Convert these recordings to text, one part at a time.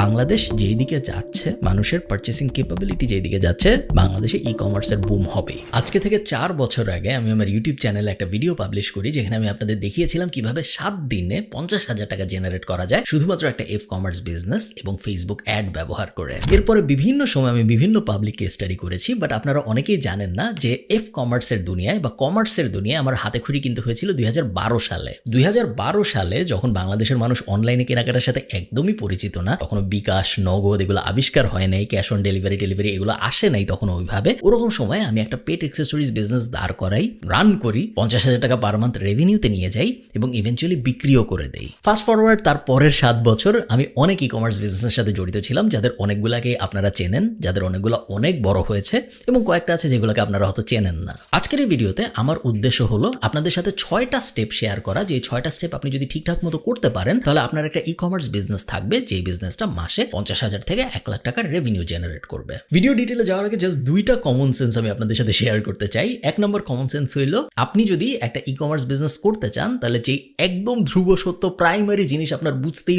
বাংলাদেশ যেই দিকে যাচ্ছে, মানুষের পারচেসিং ক্যাপাবিলিটি যেই দিকে যাচ্ছে, বাংলাদেশে ই কমার্সের বুম হবে। আজকে থেকে 4 বছর আগে আমি আমার ইউটিউব চ্যানেলে একটা ভিডিও পাবলিশ করি, যেখানে আমি আপনাদের দেখিয়েছিলাম কিভাবে 7 দিনে 50,000 টাকা জেনারেট করা যায় শুধুমাত্র একটা এফ কমার্স বিজনেস এবং ফেসবুক অ্যাড ব্যবহার করে। এরপরে বিভিন্ন সময় আমি বিভিন্ন পাবলিক কেস স্টাডি করেছি, বাট আপনারা অনেকেই জানেন না যে এফ কমার্সের দুনিয়ায় বা কমার্সের দুনিয়ায় আমার হাতে খড়ি কিন্তু হয়েছিল 2012 সালে। 2012 সালে যখন বাংলাদেশের মানুষ অনলাইনে কেনাকাটার সাথে একদমই পরিচিত না, তখন বিকাশ, নগদ এগুলো আবিষ্কার হয় নাই, ক্যাশ অন ডেলিভারি এগুলো আসে নাই তখন ওইভাবে। ওরকম সময় আমি একটা পেট অ্যাক্সেসরিজ বিজনেস দাঁড় করাই, রান করি, 50,000 টাকা পার মান্থ রেভিনিউতে নিয়ে যাই এবং ইভেনচুয়ালি বিক্রিও করে দেই। ফাস্ট ফরওয়ার্ড তার পরের 7 বছর আমি অনেক ই কমার্স বিজনেসের সাথে জড়িত ছিলাম, যাদের অনেকগুলাকে আপনারা চেনেন, যাদের অনেকগুলো অনেক বড় হয়েছে এবং কয়েকটা আছে যেগুলোকে আপনারা হয়তো চেনেন না। আজকের এই ভিডিওতে আমার উদ্দেশ্য হলো আপনাদের সাথে 6টা স্টেপ শেয়ার করা, যে 6টা স্টেপ আপনি যদি ঠিকঠাক মতো করতে পারেন তাহলে আপনার একটা ই কমার্স বিজনেস থাকবে, যে বিজনেসটা মাসে 50,000 থেকে 1 লাখ টাকার রেভিনিউ জেনারেট করবে। ভিডিও ডিটেলে যাওয়ার আগে জাস্ট 2টা কমন সেন্স আমি আপনাদের সাথে শেয়ার করতে চাই। 1 নম্বর কমন সেন্স হইল, আপনি যদি একটা ই কমার্স বিজনেস করতে চান তাহলে যে একদম ধ্রুব সত্য প্রাইমারি জিনিস আপনার বুঝতেই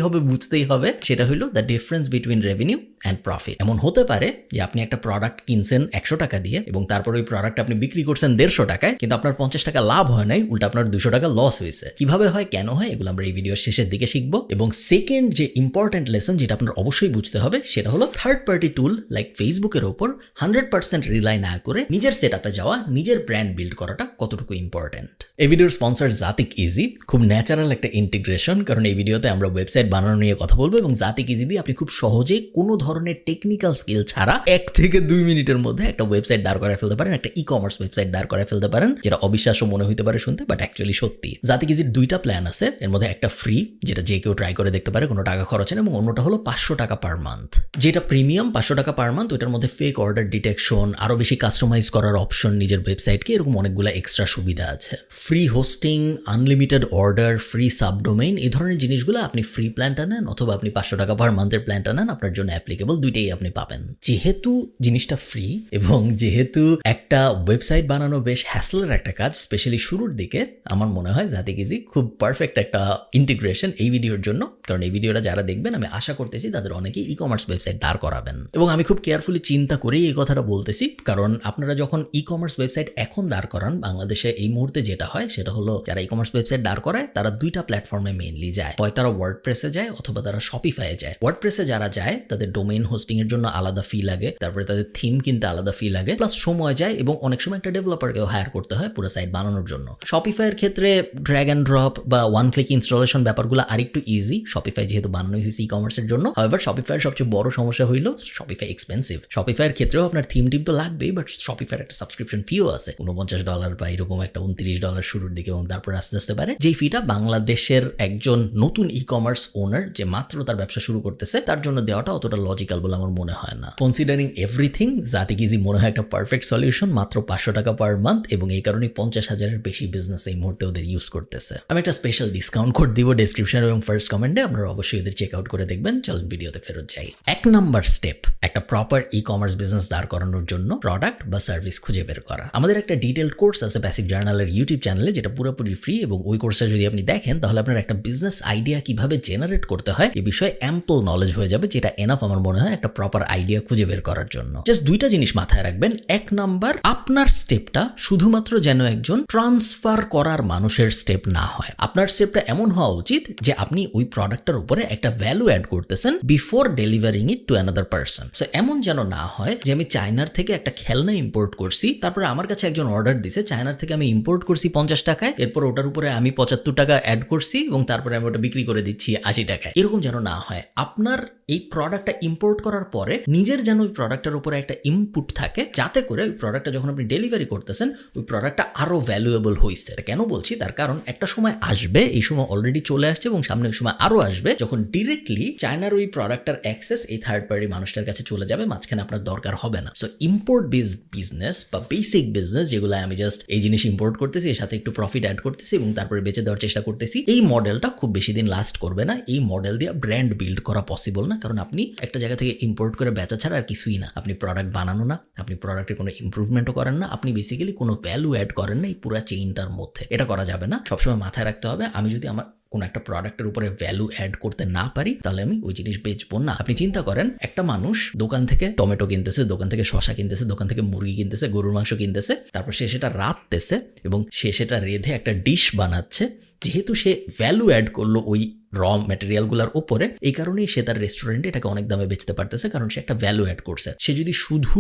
হবে সেটা হইল the difference between revenue and profit. এমন হতে পারে যে আপনি একটা প্রোডাক্ট কিনছেন 100 টাকা দিয়ে এবং তারপর ওই প্রোডাক্ট আপনি বিক্রি করছেন 150 টাকায়, কিন্তু আপনার 50 টাকা লাভ হয় নাই, উল্টা আপনার 200 টাকা লস হয়েছে। কিভাবে হয়, কেন হয়, এগুলো আমরা এই ভিডিওর শেষের দিকে শিখবো। এবং সেকেন্ড যে ইম্পর্টেন্ট লেসন যেটা আপনার অবশ্যই বুঝতে হবে সেটা হলো থার্ড পার্টি টুল লাইক ফেসবুকের ওপর 100% রিলাই না করে নিজের সেটআপে যাওয়া, নিজের ব্র্যান্ড বিল্ড করাটা কতটুকু ইম্পর্টেন্ট। এই ভিডিওর স্পন্সর জাতিক ইজি। খুব ন্যাচারাল একটা ইন্টিগ্রেশন, কারণ এই ভিডিওতে আমরা ওয়েবসাইট বানানো নিয়ে কথা বলবো এবং জাতিক ইজি দিয়ে আপনি খুব সহজেই কোনো ধরনের টেকনিক্যাল স্কিল ছাড়া 1 থেকে 2 মিনিটের মধ্যে একটা ওয়েবসাইট দাঁড় করায় ফেলতে পারেন, একটা ই কমার্স ওয়েবসাইট দাঁড় করায় ফেলতে পারেন, যেটা অবিশ্বাস্য মনে হতে পারে শুনতে, বাট অ্যাকচুয়ালি সত্যি। জাতিক ইজির 2টা প্ল্যান আছে, এর মধ্যে একটা ফ্রি, যেটা যে কেউ ট্রাই করে দেখতে পারে, কোনো টাকা খরচ নেই, এবং অন্যটা হলো 500 টাকা পার মান্থ, যেটা প্রিমিয়াম 500 টাকা পার মান্থ। ওটার মধ্যে ফেক অর্ডার ডিটেকশন, আরো বেশি কাস্টমাইজ করার অপশন নিজের ওয়েবসাইটকে, এরকম অনেকগুলো এক্সট্রা সুবিধা আছে। Free hosting, unlimited order, free subdomain, এই ধরনের জিনিসগুলো আপনি ফ্রি প্ল্যানটা নেন অথবা আপনি 500 টাকা পার মান্থের প্ল্যানটা নেন, আপনার জন্য অ্যাপ্লিকেবল, দুইটাই আপনি পাবেন। যেহেতু জিনিসটা ফ্রি এবং যেহেতু একটা ওয়েবসাইট বানানো বেশ হ্যাসলের একটা কাজ, স্পেশালি শুরুর দিকে, আমার মনে হয় জাতিক ইজি খুব পারফেক্ট একটা ইন্টিগ্রেশন এই ভিডিওর জন্য। কারণ এই ভিডিওটা যারা দেখবেন আমি আশা করতেছি তাদের অনেকেই ই কমার্স ওয়েবসাইট দাঁড় করাবেন, এবং আমি খুব কেয়ারফুলি চিন্তা করেই এই কথাটা বলতেছি। কারণ আপনারা যখন ই কমার্স ওয়েবসাইট এখন দাঁড় করান, বাংলাদেশে এই মুহূর্তে যেটা হয় সেটা হলো, যারা ই কমার্স ওয়েবসাইট দাঁড় করায় তারা 2টা প্ল্যাটফর্মে মেইনলি যায়, হয় তারা ওয়ার্ডপ্রেসে যায় অথবা তারা শপিফাইয়ে যায়। ওয়ার্ডপ্রেসে যারা যায় তাদের ডোমেইন হোস্টিং এর জন্য আলাদা ফি লাগে, তারপরে তাদের থিম কিনতে আলাদা ফি লাগে, প্লাস সময় যায় এবং অনেক সময় একটা ডেভেলপারকেও হায়ার করতে হয় পুরো সাইট বানানোর জন্য। শপিফাইয়ের ক্ষেত্রে ড্র্যাগ অ্যান্ড ড্রপ বা ওয়ান ক্লিক ইনস্টলেশন ব্যাপারগুলো আরেকটু ইজি, শপিফাই যেহেতু বানানোই হয়েছে ই কমার্সের জন্য। হাওয়েভার শপিফাইয়ের সবচেয়ে বড় সমস্যা হইলো শপিফাই এক্সপেন্সিভ। শপিফাইয়ের ক্ষেত্রেও আপনার থিম তো লাগবেই, বাট শপিফাইয়ের একটা সাবস্ক্রিপশন ফিও আছে, $49 বা এরকম একটা $29 শুরুর দিকে, এবং তারপর আস্তে আস্তে পারে, যেই ফিটা বাংলাদেশের একজন নতুন ই কমার্স ওনার যে মাত্র তার ব্যবসা শুরু করতেছে তার জন্য দেওয়াটা অতটা লজিক্যাল বলে আমার মনে হয় না। কনসিডারিং এভরিথিং, জাতিক ইজি মনে হয় একটা পারফেক্ট সলিউশন, মাত্র 500 টাকা পার মান্থ, এবং এই কারণে 50,000-এর বেশি বিজনেস এই মুহূর্তে ওদের ইউজ করতেছে। আমি একটা স্পেশাল ডিসকাউন্ট কোড দিব ডেসক্রিপশন এবং ফার্স্ট কমেন্টে, আপনারা অবশ্যই ওদের চেক আউট করে দেখবেন। চলুন ভিডিওতে ফেরত যাই। 1 নাম্বার স্টেপ, একটা প্রপার ই কমার্স বিজনেস দাঁড় করানোর জন্য প্রোডাক্ট বা সার্ভিস খুঁজে বের করা। আমাদের একটা ডিটেইলড কোর্স আছে প্যাসিভ জার্নালের ইউটিউব চ্যানেলে, যেটা পুরোপুরি ফ্রি, এবং ওই কোর্সটা যদি আপনি দেখেন তাহলে আপনার একটা বিজনেস আইডিয়া কিভাবে জেনারেট করতে হয় এই বিষয়ে অ্যাম্পল নলেজ হয়ে যাবে, যেটা এনাফ আমার মনে হয় একটা প্রপার আইডিয়া খুঁজে বের করার জন্য। জাস্ট 2টা জিনিস মাথায় রাখবেন। 1 নাম্বার, আপনার স্টেপটা শুধুমাত্র যেন একজন ট্রান্সফার করার মানুষের স্টেপ না হয়। আপনার স্টেপটা এমন হওয়া উচিত যে আপনি ওই প্রোডাক্টটার উপরে একটা ভ্যালু অ্যাড করতেছেন before delivering it to another person. So এমন যেন না হয় যে আমি চায়নার থেকে একটা খেলনা ইম্পোর্ট করছি, তারপরে আমার কাছে একজন অর্ডার দিছে, চায়নার থেকে আমি ইম্পোর্ট করছি 50 টাকায়, এরপর ওটার উপরে আমি 75 টাকা অ্যাড করছি এবং তারপরে আমি ওটা বিক্রি করে দিচ্ছি 80 টাকায়। এরকম যেন না হয়। আপনার এই প্রোডাক্টটা ইম্পোর্ট করার পরে নিজের যেন ওই প্রোডাক্টের উপরে একটা ইনপুট থাকে, যাতে করে ওই প্রোডাক্টটা যখন আপনি ডেলিভারি করতেছেন ওই প্রোডাক্টটা আরো ভ্যালুয়েবল হয়েছে। কেন বলছি, তার কারণ একটা সময় আসবে, এই সময় অলরেডি চলে আসছে এবং সামনে ওই সময় আরো আসবে, যখন ডিরেক্টলি চায়নার ওই প্রোডাক্টটার অ্যাক্সেস এই থার্ড পার্টি মানুষটার কাছে চলে যাবে, মাঝখানে আপনার দরকার হবে না। সো ইম্পোর্ট বেসড বিজনেস বা বেসিক বিজনেস, যেগুলো আমি জাস্ট এই জিনিস ইম্পোর্ট করতেছি, এর সাথে একটু প্রফিট অ্যাড করতেছি এবং তারপরে বেচে দেওয়ার চেষ্টা করতেছি, এই মডেলটা খুব বেশি দিন লাস্ট করবে না। এই মডেল দিয়ে ব্র্যান্ড বিল্ড করা পসিবল না, কারণ আপনি একটা জায়গা থেকে ইম্পোর্ট করে বেচা ছাড়া আর কিছুই না। আপনি প্রোডাক্ট বানানো না, আপনি প্রোডাক্টে কোনো ইমপ্রুভমেন্টও করেন না, আপনি বেসিক্যালি কোনো ভ্যালু অ্যাড করেন না এই পুরো চেইনটার মধ্যে। এটা করা যাবে না। সবসময় মাথায় রাখতে হবে, আমি যদি আমার কোনো একটা প্রোডাক্টের উপরে ভ্যালু অ্যাড করতে না পারি তাহলে আমি ওই জিনিস বেচবো না। আপনি চিন্তা করেন, একটা মানুষ দোকান থেকে টমেটো কিনতেছে, দোকান থেকে শসা কিনতেছে, দোকান থেকে মুরগি কিনতেছে, গরুর মাংস কিনতেছে, তারপর সে সেটা রাঁধতেছে এবং সে সেটা রেঁধে একটা ডিশ বানাচ্ছে। যেহেতু সে ভ্যালু অ্যাড করলো ওই র ম্যাটেরিয়ালগুলোর উপরে, এই কারণেই সে তার রেস্টুরেন্টে এটাকে অনেক দামে বেচতে পারতেছে, কারণ সে একটা ভ্যালু অ্যাড করছে। সে যদি শুধু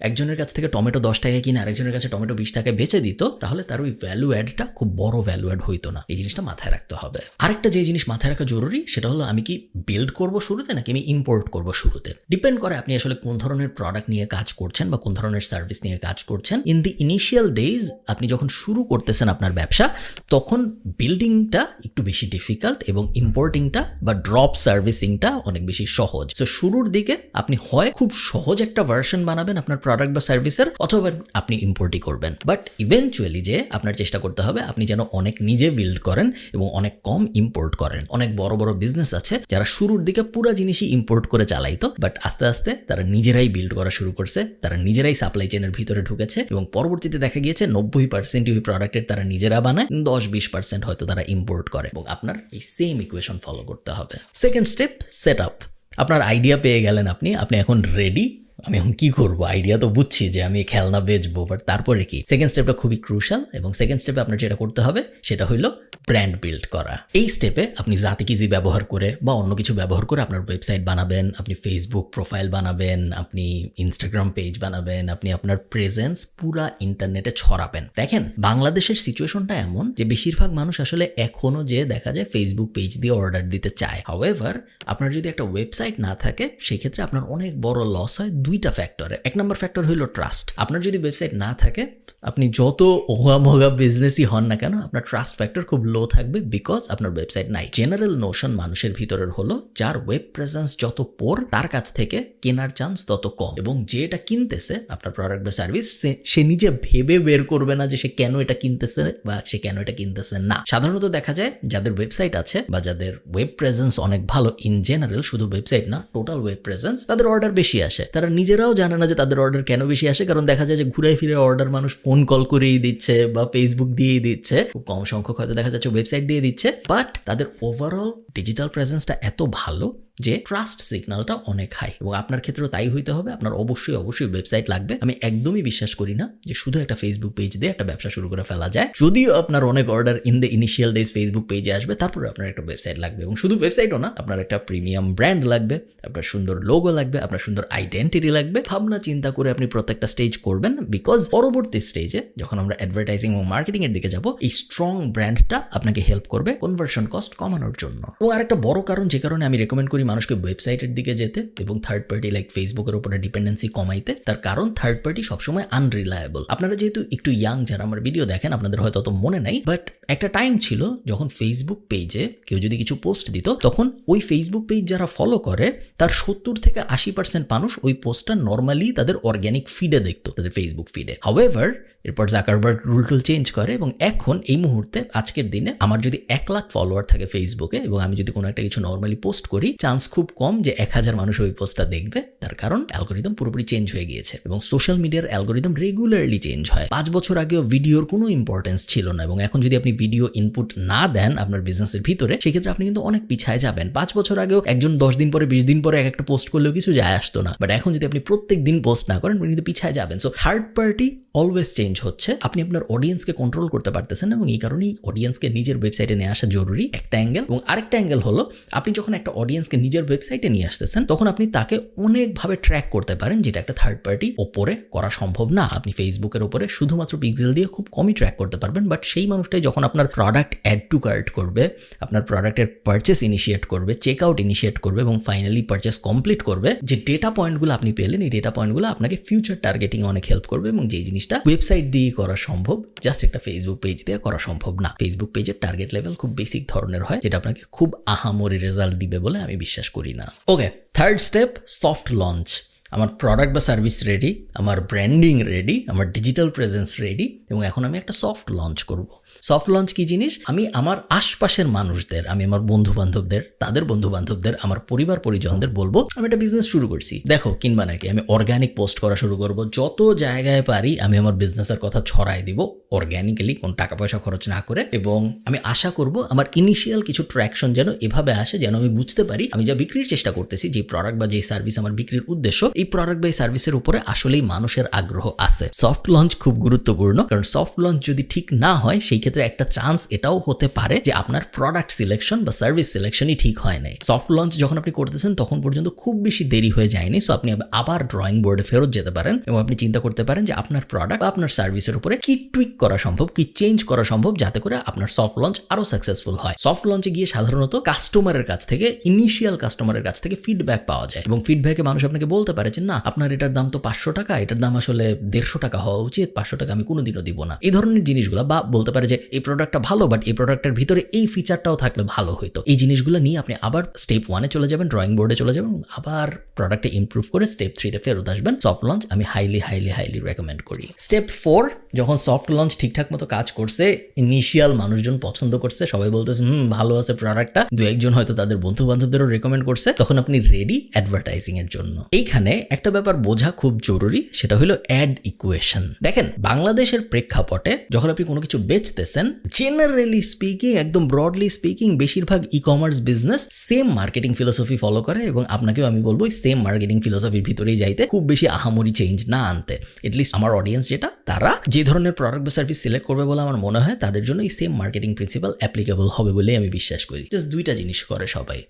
একজনের কাছ থেকে টমেটো 10 টাকায় কিনে আরেকজনের কাছে টমেটো 20 টাকায় বেচে দিত, তাহলে তার ওই ভ্যালু অ্যাডটা খুব বড় ভ্যালু অ্যাড হইতো না। এই জিনিসটা মাথায় রাখতে হবে। আরেকটা যে জিনিস মাথায় রাখা জরুরি সেটা হলো, আমি কি বিল্ড করব শুরুতে নাকি আমি ইম্পোর্ট করব শুরুতে। ডিপেন্ড করে আপনি আসলে কোন ধরনের প্রোডাক্ট নিয়ে কাজ করছেন বা কোন ধরনের সার্ভিস নিয়ে কাজ করছেন। ইন দি ইনিশিয়াল ডেজ আপনি যখন শুরু করতেছেন আপনার ব্যবসা, তখন বিল্ডিংটা একটু বেশি ডিফিকাল্ট এবং ইম্পোর্টিংটা বা ড্রপ সার্ভিসিংটা অনেক বেশি সহজ। সো শুরুর দিকে আপনি হয় খুব সহজ একটা ভার্সন বানাবেন আপনার প্রোডাক্ট বা সার্ভিসের, অথবা আপনি ইম্পোর্টই করবেন। বাট ইভেনচুয়ালি যে আপনার চেষ্টা করতে হবে আপনি যেন অনেক নিজে বিল্ড করেন এবং অনেক কম ইম্পোর্ট করেন। অনেক বড় বড় বিজনেস আছে যারা শুরুর দিকে পুরো জিনিসই ইম্পোর্ট করে চালাইতো, বাট আস্তে আস্তে তারা নিজেরাই বিল্ড করা শুরু করছে, তারা নিজেরাই সাপ্লাই চেনের ভিতরে ঢুকেছে এবং পরবর্তীতে দেখা গিয়েছে 90% ওই প্রোডাক্টের তারা নিজেরা বানায়, 10-20% হয়তো তারা ইম্পোর্ট করে। এবং আপনার এই সেম ইকুয়েশন ফলো করতে হবে। Second step, set up. আপনার আইডিয়া পেয়ে গেলেন, আপনি এখন রেডি। আমি এখন কি করবো, আইডিয়া তো বুঝছি যে আমি খেলনা বেচবো, বাট তারপরে কি? সেকেন্ড স্টেপটা খুবই ক্রুশাল এবং সেকেন্ড স্টেপে আপনার যেটা করতে হবে সেটা হলো ব্র্যান্ড বিল্ড করা। এই স্টেপে আপনি জাতিকিজি ব্যবহার করে বা অন্য কিছু ব্যবহার করে আপনার ওয়েবসাইট বানাবেন, আপনি ফেসবুক প্রোফাইল বানাবেন, আপনি ইনস্টাগ্রাম পেজ বানাবেন, আপনি আপনার প্রেজেন্স পুরা ইন্টারনেটে ছড়াবেন। দেখেন, বাংলাদেশের সিচুয়েশনটা এমন যে বেশিরভাগ মানুষ আসলে এখনো যে দেখা যায় ফেসবুক পেজ দিয়ে অর্ডার দিতে চায়। হাউএভার, আপনার যদি একটা ওয়েবসাইট না থাকে সেক্ষেত্রে আপনার অনেক বড় লস হয় দুইটা ফ্যাক্টরে। এক নম্বর ফ্যাক্টর হইল ট্রাস্ট। আপনার যদি ওয়েবসাইট না থাকে, আপনি যত ওহামোগা বিজনেসই হন না কেন, আপনার ট্রাস্ট ফ্যাক্টর খুব লো থাকবে, বিকজ আপনার ওয়েবসাইট নাই। জেনারেল নোশন মানুষের ভিতরের হলো, যার ওয়েব প্রেজেন্স যত পোর তার কাছ থেকে কেনার চান্স তত কম, এবং যে এটা কিনতেছে আপনার প্রোডাক্ট বা সার্ভিস, সে নিজে ভেবে বের করবে না যে সে কেন এটা কিনতেছে বা সে কেন এটা কিনতেছে না। সাধারণত দেখা যায় যাদের ওয়েবসাইট আছে বা যাদের ওয়েব প্রেজেন্স অনেক ভালো, ইন জেনারেল, শুধু ওয়েবসাইট না, টোটাল ওয়েব প্রেজেন্স, তাদের অর্ডার বেশি আসে। তারা নিজেরাও জানে না যে তাদের অর্ডার কেন বেশি আসে, কারণ দেখা যায় যে ঘুরে ফিরে অর্ডার মানুষ ফোন কল করেই দিচ্ছে বা ফেসবুক দিয়েই দিচ্ছে, খুব কম সংখ্যক হয়তো দেখা যাচ্ছে ওয়েবসাইট দিয়ে দিচ্ছে, বাট তাদের ওভারঅল ডিজিটাল প্রেজেন্সটা এত ভালো যে ট্রাস্ট সিগন্যালটা অনেক হাই। এবং আপনার ক্ষেত্রেও তাই হইতে হবে, আপনার অবশ্যই ওয়েবসাইট লাগবে। আমি একদমই বিশ্বাস করি না যে শুধু একটা ফেসবুক পেজ দিয়ে একটা ব্যবসা শুরু করে ফেলা যায়। যদিও আপনার অনেক order in the initial days Facebook পেজে আসবে, তারপরে আপনার একটা ওয়েবসাইট লাগবে, এবং শুধু ওয়েবসাইটও না, আপনার একটা প্রিমিয়াম ব্র্যান্ড লাগবে, আপনার সুন্দর লোগো লাগবে, আপনার সুন্দর আইডেন্টিটি লাগবে। ভাবনা চিন্তা করে আপনি প্রত্যেকটা স্টেজ করবেন, বিকজ পরবর্তী স্টেজে যখন আমরা অ্যাডভার্টাইজিং এবং মার্কেটিং এর দিকে যাব, এই স্ট্রং ব্র্যান্ডটা আপনাকে হেল্প করবে কনভার্সন কস্ট কমানোর জন্য। এবং আরেকটা বড় কারণ যে কারণে আমি রেকমেন্ড করি মানুষকে ওয়েবসাইটের দিকে যেতে এবং থার্ড পার্টি লাইক ফেসবুকের উপরে ডিপেন্ডেন্সি কমাইতে, তার কারণ থার্ড পার্টি সবসময় আনরিলায়েবল। আপনারা যেহেতু একটু ইয়াং, যারা আমার ভিডিও দেখেন, আপনাদের হয়তো অত মনে নাই, বাট একটা টাইম ছিল যখন ফেসবুক পেজে কেউ যদি কিছু পোস্ট দিত, তখন ওই ফেসবুক পেজ যারা ফলো করে তার 70-80% মানুষ ওই পোস্টটা নর্মালি তাদের অর্গ্যানিক ফিডে দেখতো, তাদের ফেসবুক ফিডে। হাউএভার, এরপর জাকারবার্গ রুল চেঞ্জ করে এবং এখন এই মুহূর্তে আজকের দিনে আমার যদি 1 লাখ ফলোয়ার থাকে ফেসবুকে এবং আমি যদি কোনো একটা কিছু নর্মালি পোস্ট করি, চান্স খুব কম যে 1000 মানুষ ওই পোস্টটা দেখবে। তার কারণ অ্যালগোরিদম পুরোপুরি চেঞ্জ হয়ে গিয়েছে এবং সোশ্যাল মিডিয়ার অ্যালগোরিদম রেগুলারলি চেঞ্জ হয়। 5 বছর আগেও ভিডিওর কোনো ইম্পর্টেন্স ছিল না, এবং এখন যদি আপনি ভিডিও ইনপুট না দেন আপনার বিজনেসের ভিতরে, সেক্ষেত্রে আপনি কিন্তু অনেক পিছায় যাবেন। 5 বছর আগেও একজন 10 দিন পরে 20 দিন পরে একটা পোস্ট করলেও কিছু যায় আসতো না, বাট এখন যদি আপনি প্রত্যেক দিন পোস্ট না করেন, আপনি কিন্তু পিছায় যাবেন। So third party always change হচ্ছে। আপনি আপনার অডিয়েন্সকে কন্ট্রোল করতে পারতেছেন না, এবং এই কারণেই অডিয়েন্সকে নিজের ওয়েবসাইটে নিয়ে আসা জরুরি, একটা অ্যাঙ্গেল। এবং আরেকটা অ্যাঙ্গেল হলো, আপনি যখন একটা অডিয়েন্সকে নিজের ওয়েবসাইটে নিয়ে আসতেছেন, তখন আপনি তাকে অনেকভাবে ট্র্যাক করতে পারেন, যেটা একটা থার্ড পার্টি ওপরে করা সম্ভব না। আপনি ফেসবুকের উপরে শুধুমাত্র পিক্সেল দিয়ে খুব কমই ট্র্যাক করতে পারবেন, বাট সেই মানুষটাই যখন আপনার প্রোডাক্ট অ্যাড টু কার্ট করবে, আপনার প্রোডাক্টের পারচেস ইনিশিয়েট করবে, চেক আউট ইনিশিয়েট করবে এবং ফাইনালি পারচেস কমপ্লিট করবে, যে ডেটা পয়েন্টগুলো আপনি পেলেন, এই ডেটা পয়েন্টগুলো আপনাকে ফিউচার টার্গেটিং অনেক হেল্প করবে, এবং যেই জিনিসটা ওয়েবসাইট দিয়ে করা সম্ভব, জাস্ট একটা ফেসবুক পেজ দিয়ে করা সম্ভব না। ফেসবুক পেজের টার্গেট লেভেল খুব বেসিক ধরনের হয়, যেটা আপনাকে খুব আহামরি রেজাল্ট দিবে বলে আমি বিশ্বাস করি না। ওকে, থার্ড স্টেপ, সফট লঞ্চ। আমার প্রোডাক্ট বা সার্ভিস রেডি, আমার ব্র্যান্ডিং রেডি, আমার ডিজিটাল প্রেজেন্স রেডি, এবং এখন আমি একটা সফট লঞ্চ করব। সফট লঞ্চ কি জিনিস? আমি আমার আশপাশের মানুষদের, আমি আমার বন্ধু বান্ধবদের, তাদের বন্ধু বান্ধবদের, আমার পরিবার পরিজনদের বলবো আমি একটা বিজনেস শুরু করছি, দেখো কিনবা নাকি। আমি অর্গানিক পোস্ট করা শুরু করব, যত জায়গায় পারি আমি আমার বিজনেসের কথা ছড়াই দিব অর্গানিক্যালি, কোন টাকা পয়সা খরচ না করে। এবং আমি আশা করব আমার ইনিশিয়াল কিছু ট্র্যাকশন যেন এভাবে আসে, যেন আমি বুঝতে পারি আমি যা বিক্রির চেষ্টা করতেছি, যে প্রোডাক্ট বা যে সার্ভিস আমার বিক্রির উদ্দেশ্য, এই প্রোডাক্ট বা এই সার্ভিসের উপরে আসলেই মানুষের আগ্রহ আছে। সফট লঞ্চ খুব গুরুত্বপূর্ণ, কারণ সফট লঞ্চ যদি ঠিক না হয় সেই ক্ষেত্রে একটা চান্স এটাও হতে পারে যে আপনার প্রোডাক্ট সিলেকশন বা সার্ভিস সিলেকশনই ঠিক হয় নাই। সফট লঞ্চ যখন আপনি করতেছেন তখন পর্যন্ত খুব বেশি দেরি হয়ে যায়নি, সো আপনি আবার ড্রয়িং বোর্ডে ফেরত যেতে পারেন এবং আপনি চিন্তা করতে পারেন যে আপনার প্রোডাক্ট বা আপনার সার্ভিসের উপরে কি টুইক করা সম্ভব, কি চেঞ্জ করা সম্ভব, যাতে করে আপনার সফট লঞ্চ আরো সাকসেসফুল হয়। সফট লঞ্চে গিয়ে সাধারণত কাস্টমারের কাছ থেকে, ইনিশিয়াল কাস্টমারের কাছ থেকে ফিডব্যাক পাওয়া যায়, এবং ফিডব্যাকে মানুষ আপনাকে বলতে পারে যে না, আপনার এটার দাম তো 500 টাকা, এটার দাম আসলে 150 টাকা হওয়া উচিত, 500 টাকা আমি কোনোদিনও দিব না, এই ধরনের জিনিসগুলো। বা বলতে পারে যে এই প্রোডাক্টটা ভালো, বাট এই প্রোডাক্টের ভিতরে এই ফিচারটাও থাকলে ভালো হইতো। এই জিনিসগুলো নিয়ে আপনি আবার স্টেপ 1-এ চলে যাবেন, ড্রয়িং বোর্ডে চলে যাবেন, আবার প্রোডাক্টে ইমপ্রুভ করে স্টেপ 3-তে ফেরত আসবেন। সফট লঞ্চ আমি হাইলি রেকমেন্ড করি। স্টেপ 4, যখন সফট লঞ্চ ঠিকঠাক মতো কাজ করছে, ইনিশিয়াল মানুষজন পছন্দ করছে, সবাই বলতেছে ভালো আছে প্রোডাক্টটা, দু একজন হয়তো তাদের বন্ধু বান্ধবদেরও রেকমেন্ড করছে, তখন আপনি রেডি অ্যাডভার্টাইজিং এর জন্য। এইখানে একটা ব্যাপার বোঝা খুব জরুরি, সেটা হলো অ্যাড ইকুয়েশন। দেখেন, বাংলাদেশের প্রেক্ষাপটে যখন আপনি কোনো কিছু বেচতেছেন, জেনারেলি স্পিকিং, একদম ব্রডলি স্পিকিং, বেশিরভাগ e commerce business same marketing philosophy follow করে, এবং আপনাকেও আমি বলবো সেম মার্কেটিং ফিলোসফির ভিতরেই যাইতে, খুব বেশি আহামরি চেঞ্জ না আনতে। এটলিস্ট আমার অডিয়েন্স যেটা, তারা যে ধরনের প্রোডাক্ট বা সার্ভিস সিলেক্ট করবে বলে আমার মনে হয়, তাদের জন্য এই সেম মার্কেটিং প্রিন্সিপাল অ্যাপ্লিকেবল হবে বলেই আমি বিশ্বাস করি। জাস্ট দুইটা জিনিস করে সবাই।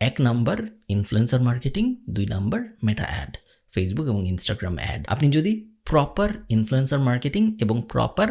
1 নাম্বার ইনফ্লুয়েন্সার মার্কেটিং, 2 নাম্বার মেটা অ্যাড, ফেসবুক এবং ইনস্টাগ্রাম অ্যাড। আপনি যদি প্রপার ইনফ্লুয়েন্সার মার্কেটিং এবং প্রপার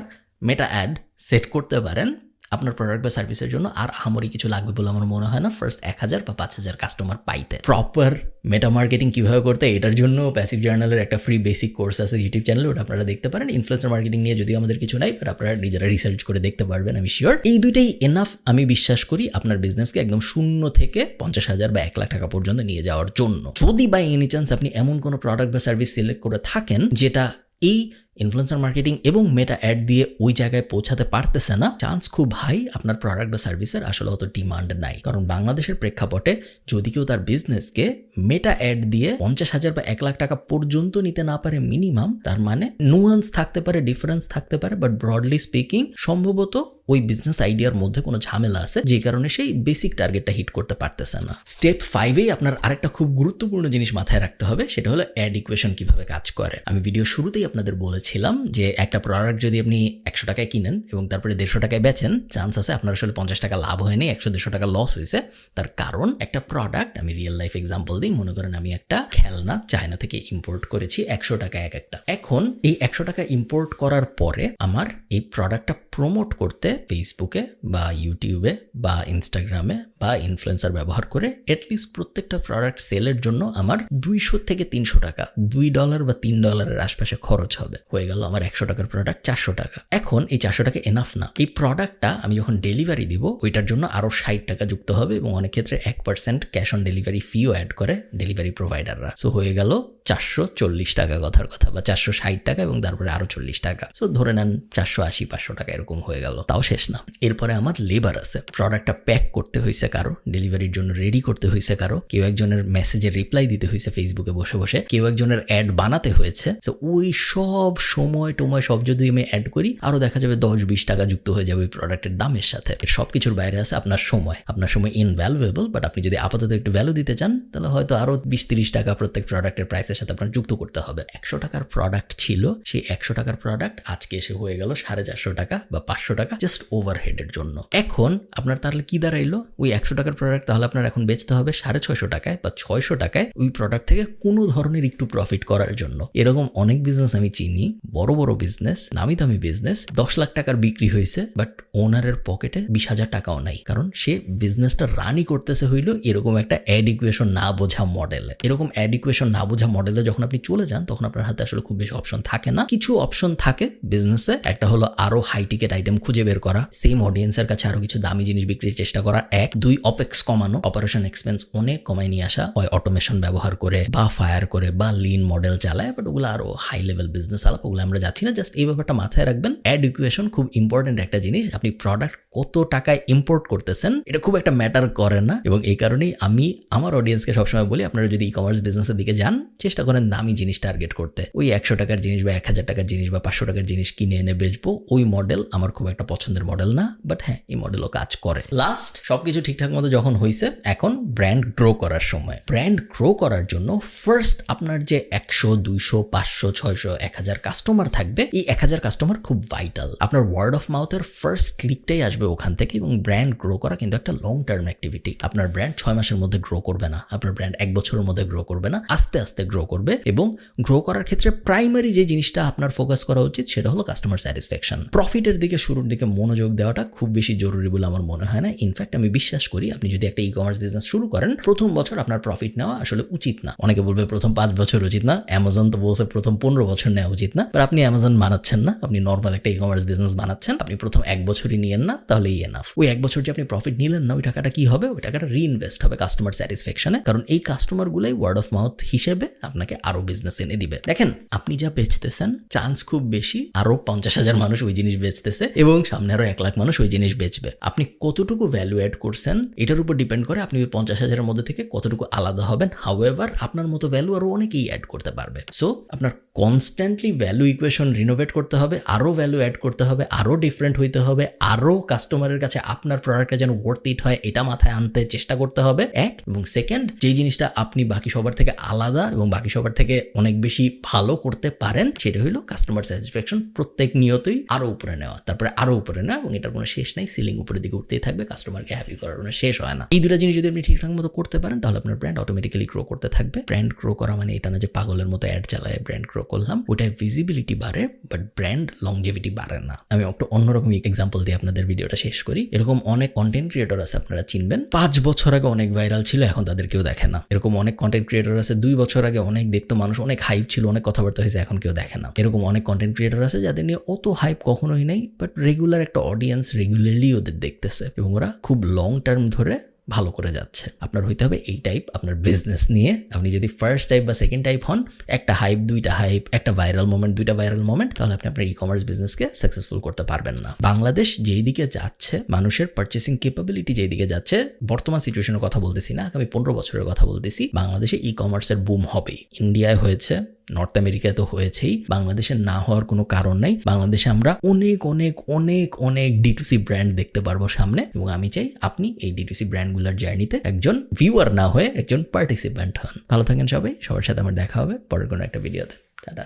মেটা অ্যাড সেট করতে পারেন, আপনার প্রোডাক্ট বা সার্ভিসের জন্য আর আহামরি কিছু লাগবে বলে আমার মনে হয় না ফার্স্ট 1000 বা 5000 কাস্টমার পাইতে। প্রপার মেটা মার্কেটিং কিভাবে করতে, এটার জন্য প্যাসিভ জার্নালের একটা ফ্রি বেসিক কোর্স আছে ইউটিউব চ্যানেলে, ওটা আপনারা দেখতে পারেন। ইনফ্লুয়েন্সার মার্কেটিং নিয়ে যদি আমাদের কিছু নাই, বাট আপনারা নিজেরা রিসার্চ করে দেখতে পারবেন, আমি শিওর। এই দুইটাই এনাফ আমি বিশ্বাস করি আপনার বিজনেসকে একদম 0 থেকে 50,000 বা 1 লাখ টাকা পর্যন্ত নিয়ে যাওয়ার জন্য। যদি বাই এনি চান্স আপনি এমন কোনো প্রোডাক্ট বা সার্ভিস সিলেক্ট করে থাকেন যেটা এই ইনফ্লুয়েন্সার মার্কেটিং এবং মেটা অ্যাড দিয়ে ওই জায়গায় পৌঁছাতে পারতেছে না, চান্স খুব হাই আপনার প্রোডাক্ট বা সার্ভিসের আসলে অত ডিমান্ড নাই। কারণ বাংলাদেশের প্রেক্ষাপটে যদি কেউ তার বিজনেসকে মেটা অ্যাড দিয়ে 50,000 বা 1 লাখ টাকা পর্যন্ত নিতে না পারে মিনিমাম, তার মানে নুয়ান্স থাকতে পারে, ডিফারেন্স থাকতে পারে, বাট ব্রডলি স্পিকিং সম্ভবত ওই বিজনেস আইডিয়ার মধ্যে কোনো ঝামেলা আছে, যে কারণে সেই বেসিক টার্গেটটা হিট করতে পারতেছে না। স্টেপ 5-এই আপনার আরেকটা খুব গুরুত্বপূর্ণ জিনিস মাথায় রাখতে হবে, সেটা হলো অ্যাড ইকুয়েশন কিভাবে কাজ করে। আমি ভিডিও শুরুতেই আপনাদের বলেছিলাম যে একটা প্রোডাক্ট যদি আপনি 100 টাকায় কিনেন এবং তারপরে 150 টাকায় বেচেন, চান্স আছে আপনার আসলে 50 টাকা লাভ হয়নি, 100-150 টাকা লস হয়েছে। তার কারণ একটা প্রোডাক্ট, আমি রিয়েল লাইফ এক্সাম্পল দিই, মনে করেন আমি একটা খেলনা চায়না থেকে ইম্পোর্ট করেছি 100 টাকায় এক একটা। এখন এই 100 টাকা ইম্পোর্ট করার পরে আমার এই প্রোডাক্টটা প্রমোট করতে ফেসবুকে বা ইউটিউবে বা ইনস্টাগ্রামে বা ইনফ্লুয়েন্সার ব্যবহার করে এটলিস্ট প্রত্যেকটা প্রোডাক্ট সেলের জন্য আমার 200 থেকে 300 টাকা, $2 বা $3 আশপাশে খরচ হবে। হয়ে গেল আমার 100 টাকার প্রোডাক্ট 400 টাকা। এখন এই 400 টাকা এনাফ না, এই প্রোডাক্টটা আমি যখন ডেলিভারি দিব ওইটার জন্য আরো 60 টাকা যুক্ত হবে, এবং অনেক ক্ষেত্রে 1% ক্যাশ অন ডেলিভারি ফিও অ্যাড করে ডেলিভারি প্রোভাইডাররা। সো হয়ে গেল 440 টাকা কথার কথা, বা 460 টাকা এবং তারপরে আরো 40 টাকা। সো ধরে নেন 480-500 টাকা এরকম হয়ে গেল। তাও শেষ না, এরপরে আমার লেবার আছে, প্রোডাক্টটা প্যাক করতে হয়েছে কারো, ডেলিভারির জন্য রেডি করতে হয়েছে কারো, কেউ একজনের মেসেজে রিপ্লাই দিতে হয়েছে ফেসবুকে বসে বসে, কেউ একজনের অ্যাড বানাতে হয়েছে। তো ওই সব সময় সব যদি আমি অ্যাড করি, আরো দেখা যাবে 10-20 টাকা যুক্ত হয়ে যাবে ওই প্রোডাক্টের দামের সাথে। এর সবকিছুর বাইরে আছে আপনার সময়। আপনার সময় ইনভ্যালুয়েবল, বাট আপনি যদি আপাতত একটু ভ্যালু দিতে চান, তাহলে হয়তো আরো 20-30 টাকা প্রত্যেক প্রোডাক্টের প্রাইসের সাথে আপনার যুক্ত করতে হবে। 100 টাকার প্রোডাক্ট ছিল, সেই 100 টাকার প্রোডাক্ট আজকে এসে হয়ে গেল 450 টাকা বা 500 টাকা, জাস্ট ওভারহেডের জন্য। এখন আপনার তাহলে কি দাঁড়াইলো, ওই 100 টাকার প্রোডাক্ট তাহলে আপনার এখন বেচতে হবে 650 টাকায় বা 600 টাকায়, ওই প্রোডাক্ট থেকে কোনো ধরনের একটু প্রফিট করার জন্য। এরকম অনেক বিজনেস আমি চিনি, বড় বড় বিজনেস, নামি দামি বিজনেস, 10 লাখ টাকার বিক্রি হয়েছে, বাট ওনারের পকেটে 20,000 টাকাও নাই, কারণ সে বিজনেসটা রানই করতেছে হইলো এরকম একটা অ্যাড ইকুয়েশন না বোঝা মডেলে। এরকম অ্যাড ইকুয়েশন না বোঝা মডেলে যখন আপনি চলে যান তখন আপনার হাতে আসলে খুব বেশি অপশন থাকে না। কিছু অপশন থাকে বিজনেসে, একটা হলো আরো হাই টিকেট আইটেম খুঁজে বের করা, সেম অডিয়েন্সের কাছে আরো কিছু দামি জিনিস বিক্রির চেষ্টা করা, 1 2 অপেক্স কমানো, অপারেশন এক্সপেন্স অনেক কমায় নিয়ে আসা, হয় অটোমেশন ব্যবহার করে বা ফায়ার করে বা লিন মডেল চালায়, বাট ওগুলো আরো হাই লেভেল বিজনেস আলাপ, ওগুলো আমরা যাচ্ছি না। জাস্ট এই ব্যাপারটা মাথায় রাখবেন, অ্যাড ইকুয়েশন খুব ইম্পর্টেন্ট একটা জিনিস। আপনি প্রোডাক্ট কত টাকায় ইম্পোর্ট করতেছেন এটা খুব একটা ম্যাটার করে না, এবং এই কারণেই আমি আমার অডিয়েন্সকে সবসময় বলি আপনারা যদি ই কমার্স বিজনেসের দিকে যান চেষ্টা করেন দামি জিনিস টার্গেট করতে। ওই 100 টাকার জিনিস বা 1000 টাকার জিনিস বা 500 টাকার জিনিস কিনে এনে বেচবো, ওই মডেল আমার খুব একটা পছন্দের মডেল না, বাট হ্যাঁ এই মডেলও কাজ করে। লাস্ট সবকিছু ঠিকঠাক মতো যখন হয়েছে, এখন ব্র্যান্ড গ্রো করার সময়। ব্র্যান্ড গ্রো করার জন্য ফার্স্ট আপনার যে 100 200 500 600 1000 কাস্টমার থাকবে, এই 1000 কাস্টমার খুব ভাইটাল। আপনার ওয়ার্ড অফ মাউথের ফার্স্ট ক্লিকটাই আসবে ওখান থেকে, এবং ব্র্যান্ড গ্রো করা কিন্তু একটা লং টার্ম অ্যাক্টিভিটি। আপনার ব্র্যান্ড 6 মাসের মধ্যে গ্রো করবে না, আপনার ব্র্যান্ড 1 বছরের মধ্যে গ্রো করবে না, আস্তে আস্তে গ্রো করবে। এবং গ্রো করার ক্ষেত্রে প্রাইমারি যে জিনিসটা আপনার ফোকাস করা উচিত সেটা হলো কাস্টমার স্যাটিসফ্যাকশন। প্রফিটের দিকে শুরুর দিকে মনোযোগ দেওয়াটা খুব বেশি জরুরি বলে আমার মনে হয় না। ইনফ্যাক্ট আমি বিশ্বাস করি আপনি যদি একটা ই কমার্স বিজনেস শুরু করেন, প্রথম বছর আপনার প্রফিট নেওয়া আসলে উচিত না। অনেকে বলবে প্রথম 5 বছর উচিত না, অ্যামাজন তো বলছে প্রথম 15 বছর নেওয়া উচিত না, বাট আপনি অ্যামাজন বানাচ্ছেন না, আপনি নর্মাল একটা ই কমার্স বিজনেস বানাচ্ছেন, আপনি প্রথম 1 বছরই নিয়েন না, তাহলেই এনাফ। ওই 1 বছর যে আপনি প্রফিট নিলেন না, ওই টাকাটা কি হবে? ওই টাকাটা রিইনভেস্ট হবে কাস্টমার স্যাটিসফ্যাকশনে, কারণ এই কাস্টমারগুলাই ওয়ার্ড অফ মাউথ হিসেবে আপনাকে আরো বিজনেস এনে দিবে। দেখেন আপনি যা বেচতেছেন চান্স খুব বেশি আরো 50,000 মানুষ ওই জিনিস বেচতেছে, এবং সামনে আরো 1 লাখ মানুষ ওই জিনিস বেচবে। আপনি কতটুকু ভ্যালু অ্যাড করছেন এটার উপর ডিপেন্ড করে আপনি ওই 50,000-এর মধ্যে থেকে কতটুকু আলাদা হবেন। হাউএভার আপনার মতো ভ্যালু আরো অনেকেই অ্যাড করতে পারবে। সো আপনার কনস্ট্যান্টলি ভ্যালু ইকুয়েশন রিনোভেট করতে হবে, আরো ভ্যালু অ্যাড করতে হবে, আরো ডিফারেন্ট হইতে হবে, আরো কাস্টমারের কাছে আপনার প্রোডাক্টটা যেন ওয়ার্থ ইট হয় এটা মাথায় আনতে চেষ্টা করতে হবে, 1। এবং সেকেন্ড, যেই জিনিসটা আপনি বাকি সবার থেকে আলাদা এবং বাকি সবার থেকে অনেক বেশি ভালো করতে পারেন সেটা হলো কাস্টমার স্যাটিসফ্যাকশন প্রত্যেক নিয়তই আরো উপরে নেওয়া, তারপরে আরো উপরে নেওয়া, এবং এটার কোনো শেষ নাই। সিলিং উপরের দিকে উঠতেই থাকবে, কাস্টমারকে হ্যাপি করার কোনো শেষ হয় না। এই দুটো জিনিস যদি আপনি ঠিকঠাক মতো করতে পারেন তাহলে আপনার ব্র্যান্ড অটোমেটিক্যালি গ্রো করতে থাকবে। ব্র্যান্ড গ্রো করা মানে এটা না যে পাগলের মতো অ্যাড চালায় ব্র্যান্ড গ্রো করলাম, ওটায় ভিজিবিলিটি বাড়ে বাট ব্র্যান্ড লংজিভিটি বাড়ে না। আমি একটা অন্যরকম এক্সাম্পল দিয়ে আপনাদের ভিডিওটা শেষ করি। এরকম অনেক কন্টেন্ট ক্রিয়েটর আছে আপনারা চিনবেন, 5 বছর আগে অনেক ভাইরাল ছিল, এখন তাদের কেউ দেখে না। এরকম অনেক কন্টেন্ট ক্রিয়েটর আছে 2 বছর আগে অনেক দেখতো মানুষ, অনেক হাইপ ছিল, অনেক কথাবার্তা হয়েছে, এখন কেউ দেখে না। এরকম অনেক কন্টেন্ট ক্রিয়েটর আছে যাদের নিয়ে অত হাইপ কখনোই নেই, বাট রেগুলার একটা অডিয়েন্স রেগুলারলি ওদের দেখতেছে, এবং ওরা খুব লং টার্ম ধরে ভালো করে যাচ্ছে। আপনার হইতে হবে এই টাইপ আপনার বিজনেস নিয়ে। আপনি যদি ফার্স্ট টাইপ বা সেকেন্ড টাইপ হন, একটা হাইপ, 2টা হাইপ, একটা ভাইরাল মোমেন্ট, 2টা ভাইরাল মোমেন্ট, তাহলে আপনি আপনার ই কমার্স বিজনেসকে সাকসেসফুল করতে পারবেন না। বাংলাদেশ যেই দিকে যাচ্ছে, মানুষের পারচেসিং ক্যাপাবিলিটি যেই দিকে যাচ্ছে, বর্তমান সিচুয়েশনের কথা বলতেছি না, আগামী 15 বছরের কথা বলতেছি, বাংলাদেশে ই কমার্সের বুম হবেই। ইন্ডিয়ায় হয়েছে, নর্থ আমেরিকায় তো হয়েছেই, বাংলাদেশে না হওয়ার কোনো কারণ নাই। বাংলাদেশে আমরা অনেক অনেক অনেক অনেক D2C ব্র্যান্ড দেখতে পারবো সামনে, এবং আমি চাই আপনি এই D2C ব্র্যান্ডগুলোর জার্নিতে একজন ভিউয়ার না হয়ে একজন পার্টিসিপেন্ট হন। ভালো থাকেন সবাই, সবার সাথে আমার দেখা হবে পরের কোনো একটা ভিডিওতে। টাটা।